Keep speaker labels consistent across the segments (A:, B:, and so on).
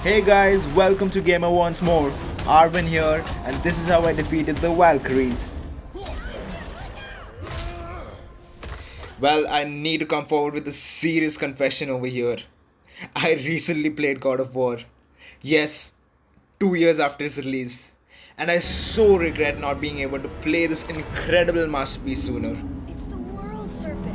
A: Hey guys, welcome to Gamer once more. Arvin here, and this is how I defeated the Valkyries. Well, I need to come forward with a serious confession over here. I recently played God of War. Yes, 2 years after its release. And I so regret not being able to play this incredible masterpiece sooner.
B: It's the world serpent.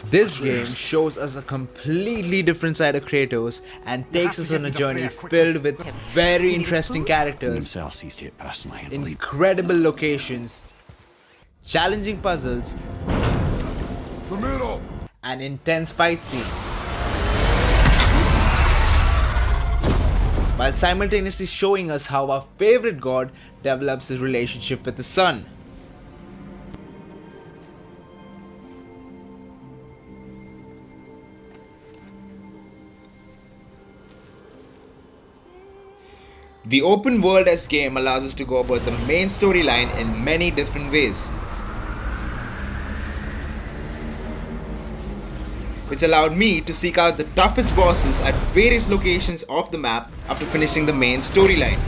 A: This game shows us a completely different side of Kratos and takes us on a journey filled with very interesting characters, incredible locations, challenging puzzles, and intense fight scenes, while simultaneously showing us how our favorite god develops his relationship with the sun. The open world-esque game allows us to go about the main storyline in many different ways, which allowed me to seek out the toughest bosses at various locations of the map after finishing the main storyline.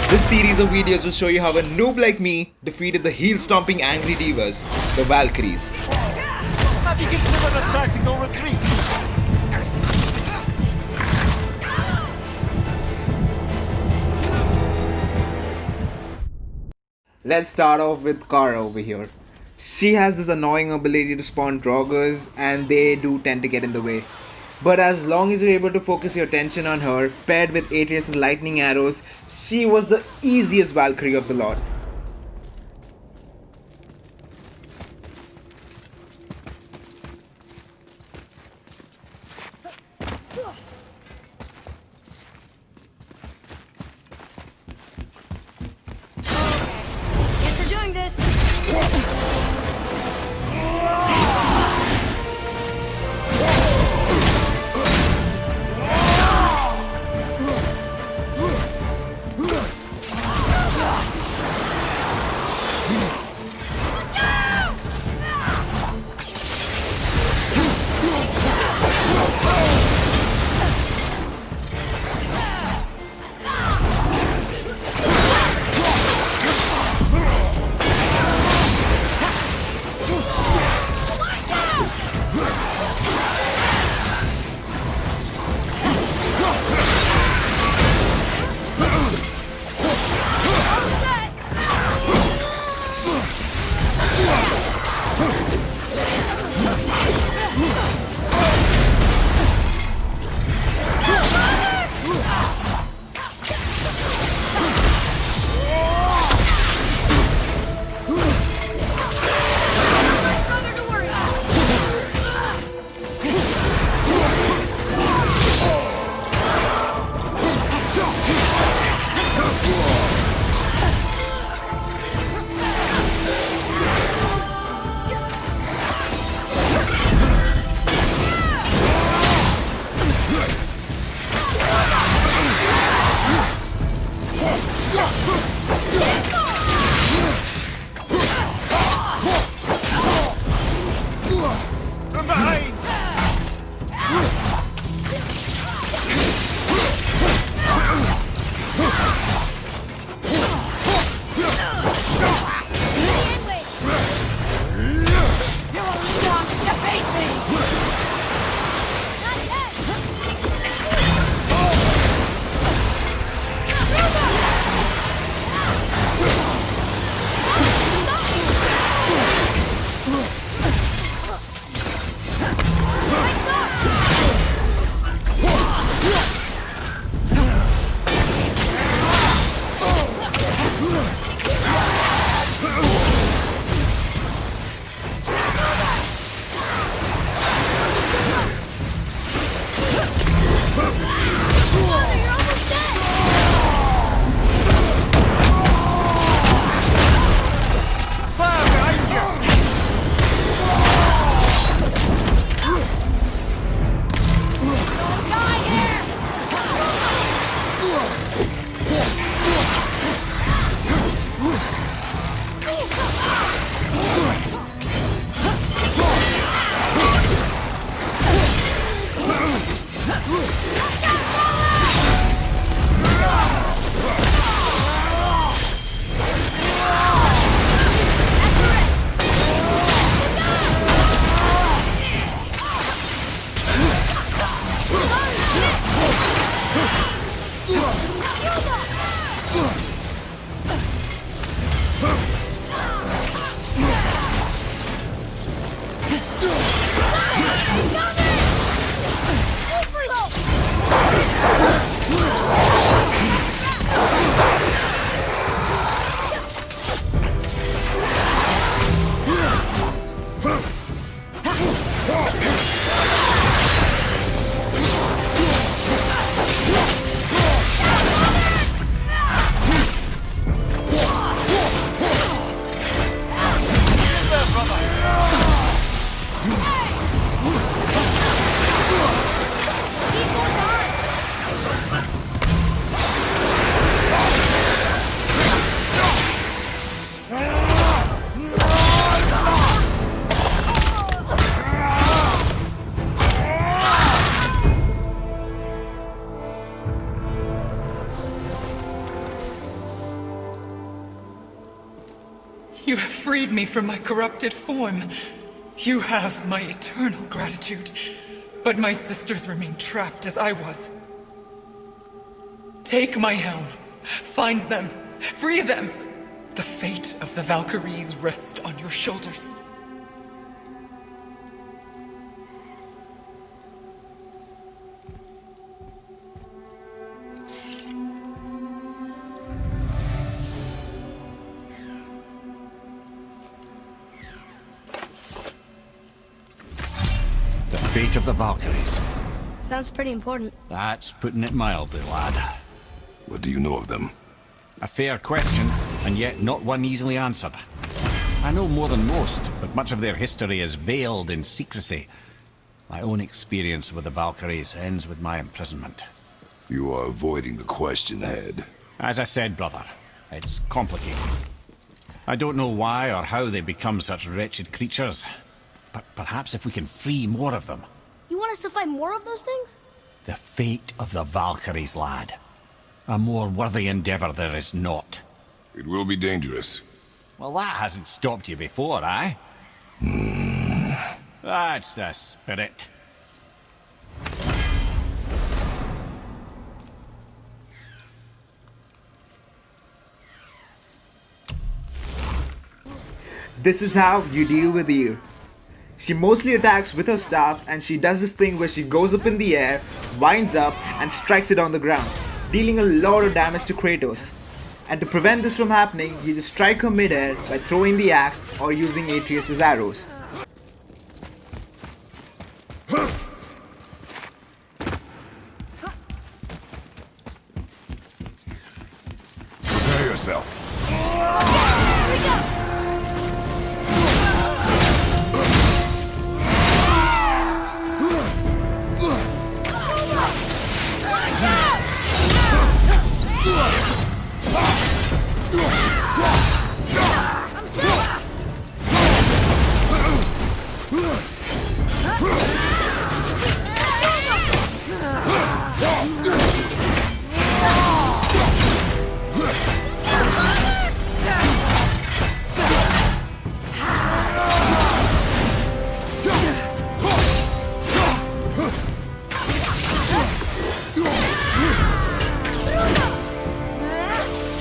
A: This series of videos will show you how a noob like me defeated the heel-stomping angry divas, the Valkyries.
C: Have you considered a tactical retreat?
A: Let's start off with Kara over here. She has this annoying ability to spawn Draugrs, and they do tend to get in the way. But as long as you're able to focus your attention on her, paired with Atreus' lightning arrows, she was the easiest Valkyrie of the lot.
B: Guess they're doing this.
C: From behind!
B: You will not defeat me! Not yet!
D: freed me from my corrupted form. You have my eternal gratitude. But my sisters remain trapped as I was. Take my helm. Find them. Free them. The fate of the Valkyries rests on your shoulders.
C: The fate of the Valkyries.
B: Sounds pretty important.
C: That's putting it mildly, lad.
E: What do you know of them?
C: A fair question, and yet not one easily answered. I know more than most, but much of their history is veiled in secrecy. My own experience with the Valkyries ends with my imprisonment.
E: You are avoiding the question, Head.
C: As I said, brother, it's complicated. I don't know why or how they become such wretched creatures, but perhaps if we can free more of them.
B: You want us to fight more of those things?
C: The fate of the Valkyries, lad. A more worthy endeavor there is not.
E: It will be dangerous.
C: Well, that hasn't stopped you before, eh? That's the spirit.
A: This is how you deal with Eve. She mostly attacks with her staff, and she does this thing where she goes up in the air, winds up, and strikes it on the ground, dealing a lot of damage to Kratos. And to prevent this from happening, you just strike her mid-air by throwing the axe or using Atreus' arrows.
E: Prepare yourself.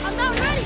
B: I'm not ready!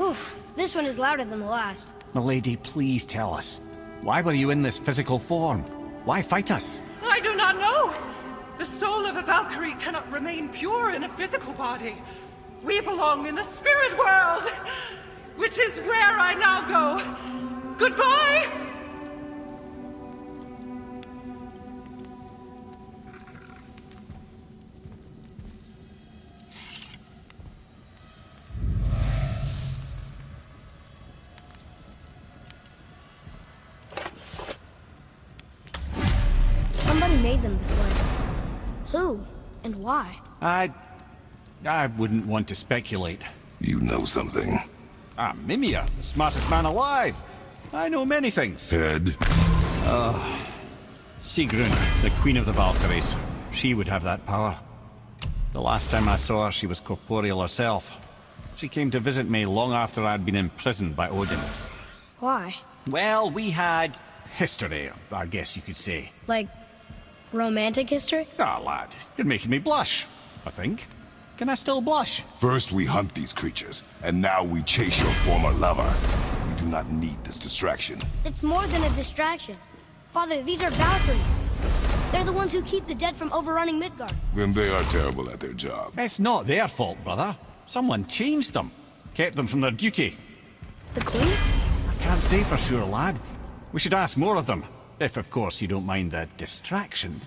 B: Whew, this one is louder than the last.
C: Milady, please tell us. Why were you in this physical form? Why fight us?
F: I do not know! The soul of a Valkyrie cannot remain pure in a physical body. We belong in the spirit world, which is where I now go. Goodbye!
B: Somebody made them this way. Who? And why?
C: I wouldn't want to speculate.
E: You know something.
C: I'm Mimir, the smartest man alive. I know many things.
E: Head?
C: Sigrun, the queen of the Valkyries. She would have that power. The last time I saw her, she was corporeal herself. She came to visit me long after I'd been imprisoned by Odin.
B: Why?
C: Well, we had history, I guess you could say.
B: Like, romantic history?
C: Ah, lad, you're making me blush, I think. Can I still blush?
E: First we hunt these creatures, and now we chase your former lover. We do not need this distraction.
B: It's more than a distraction. Father, these are Valkyries. They're the ones who keep the dead from overrunning Midgard.
E: Then they are terrible at their job.
C: It's not their fault, brother. Someone changed them. Kept them from their duty.
B: The Queen?
C: I can't say for sure, lad. We should ask more of them. If, of course, you don't mind the distraction.